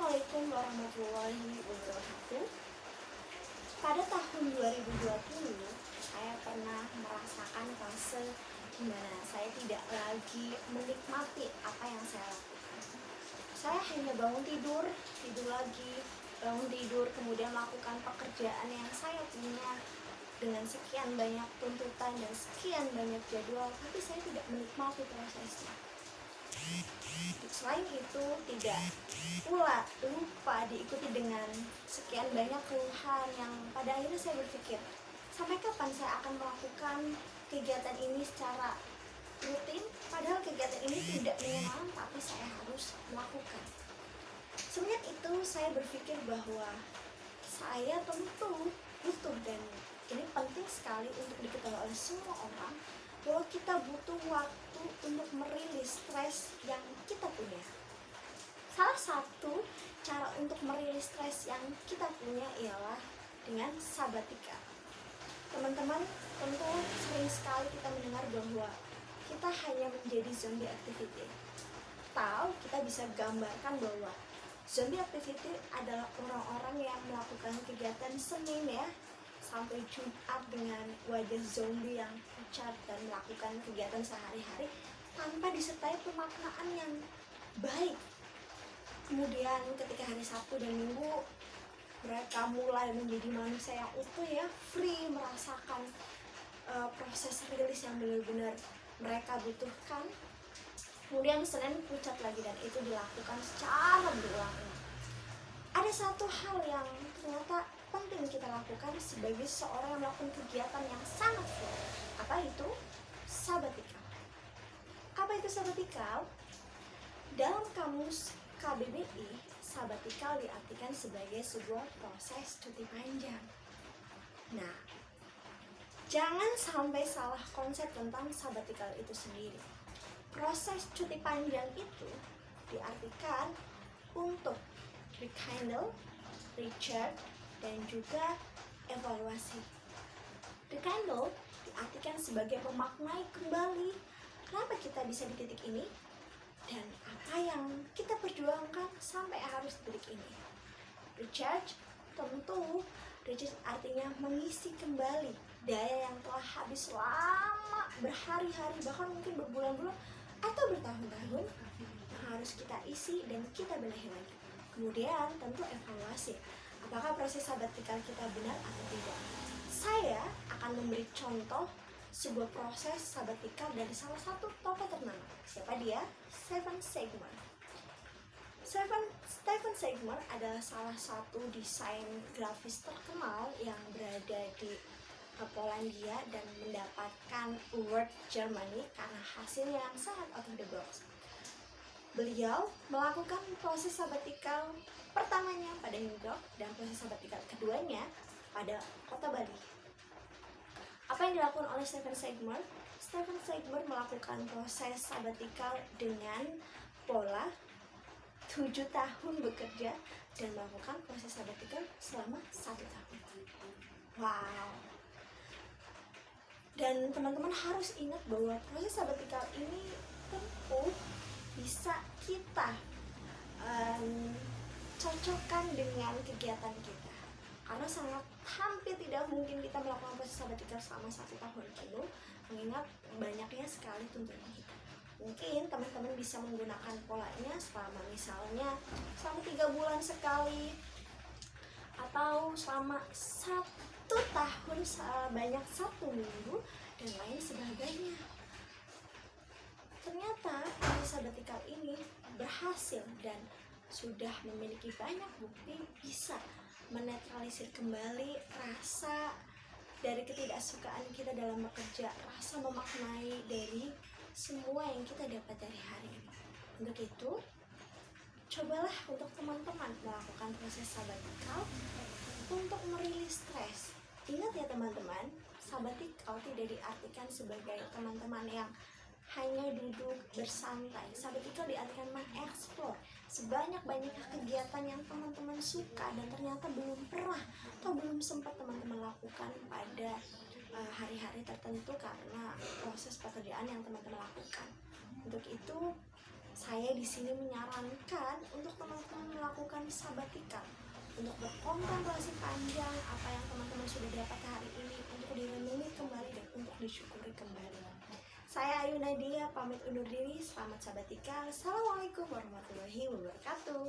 Assalamualaikum warahmatullahi wabarakatuh. Pada tahun 2020, saya pernah merasakan fase di mana saya tidak lagi menikmati apa yang saya lakukan. Saya hanya bangun tidur lagi, bangun tidur, kemudian melakukan pekerjaan yang saya punya dengan sekian banyak tuntutan dan sekian banyak jadwal, tapi saya tidak menikmati prosesnya. Selain itu, tidak pula lupa diikuti dengan sekian banyak keluhan yang pada akhirnya saya berpikir, sampai kapan saya akan melakukan kegiatan ini secara rutin, padahal kegiatan ini tidak menyenangkan, tapi saya harus melakukan. Semenjak itu saya berpikir bahwa saya tentu butuh, dan ini penting sekali untuk diketahui oleh semua orang, bahwa kita butuh waktu untuk merilis stres yang kita punya. Salah satu cara untuk merilis stres yang kita punya ialah dengan sabatika. Teman-teman, tentu sering sekali kita mendengar bahwa kita hanya menjadi zombie activity. Atau kita bisa gambarkan bahwa zombie activity adalah orang-orang yang melakukan kegiatan Senin sampai Jumat dengan wajah zombie yang pucat dan melakukan kegiatan sehari-hari tanpa disertai pemaknaan yang baik. Kemudian ketika hari Sabtu dan Minggu, mereka mulai menjadi manusia yang utuh free, merasakan proses rilis yang benar-benar mereka butuhkan. Kemudian Senin pucat lagi, dan itu dilakukan secara berulang. Ada satu hal yang ternyata penting kita lakukan sebagai seorang yang melakukan kegiatan yang sangat full. Apa itu? Sabatikal. Apa itu sabatikal? Dalam kamus KBBI, sabatikal diartikan sebagai sebuah proses cuti panjang. Nah, jangan sampai salah konsep tentang sabatikal itu sendiri. Proses cuti panjang itu diartikan untuk rekindle, recharge, dan juga evaluasi. Rekindle diartikan sebagai memaknai kembali kenapa kita bisa di titik ini dan apa yang kita perjuangkan sampai harus di titik ini. Recharge, tentu recharge artinya mengisi kembali daya yang telah habis lama, berhari-hari, bahkan mungkin berbulan-bulan atau bertahun-tahun, yang harus kita isi dan kita benahi lagi. Kemudian tentu evaluasi, apakah proses sabatikal kita benar atau tidak. Saya akan memberi contoh sebuah proses sabatikal dari salah satu tokoh ternama. Siapa dia? Stephen Seigman. Stephen Seigman adalah salah satu desain grafis terkenal yang berada di Polandia dan mendapatkan award Germany karena hasilnya yang sangat out of the box. Beliau melakukan proses sabatikal pertamanya pada New York dan proses sabatikal keduanya pada kota Bali. Apa yang dilakukan oleh Stephen Seigman? Stephen Seigman melakukan proses sabatikal dengan pola 7 tahun bekerja dan melakukan proses sabatikal selama 1 tahun. Wow. Dan teman-teman harus ingat bahwa proses sabatikal ini tentu bisa kita cocokkan dengan kegiatan kita, karena sangat hampir tidak mungkin kita melakukan proses sabatikal selama 1 tahun penuh, mengingat banyaknya sekali tuntutan kita. Mungkin teman-teman bisa menggunakan polanya selama misalnya selama 3 bulan sekali, atau selama 1 tahun sebanyak 1 minggu dan lain sebagainya. Ternyata proses sabatikal ini berhasil dan sudah memiliki banyak bukti bisa menetralisir kembali rasa dari ketidaksukaan kita dalam bekerja, rasa memaknai dari semua yang kita dapat dari hari ini. Untuk itu, cobalah untuk teman-teman melakukan proses sabatikal untuk merilis stres. Ingat ya teman-teman, sabatikal tidak diartikan sebagai teman-teman yang hanya duduk bersantai. Sabatikal diartikan mengeksplor sebanyak-banyaknya kegiatan yang teman-teman suka dan ternyata belum pernah atau belum sempat teman-teman lakukan pada hari-hari tertentu karena proses pekerjaan yang teman-teman lakukan. Untuk itu, saya di sini menyarankan untuk teman-teman melakukan sabatikal untuk berkontemplasi panjang apa yang teman-teman sudah dapat hari ini, untuk direnungi kembali dan untuk disyukuri kembali. Saya Ayu Nadia pamit undur diri. Selamat sabatikal. Assalamualaikum warahmatullahi wabarakatuh.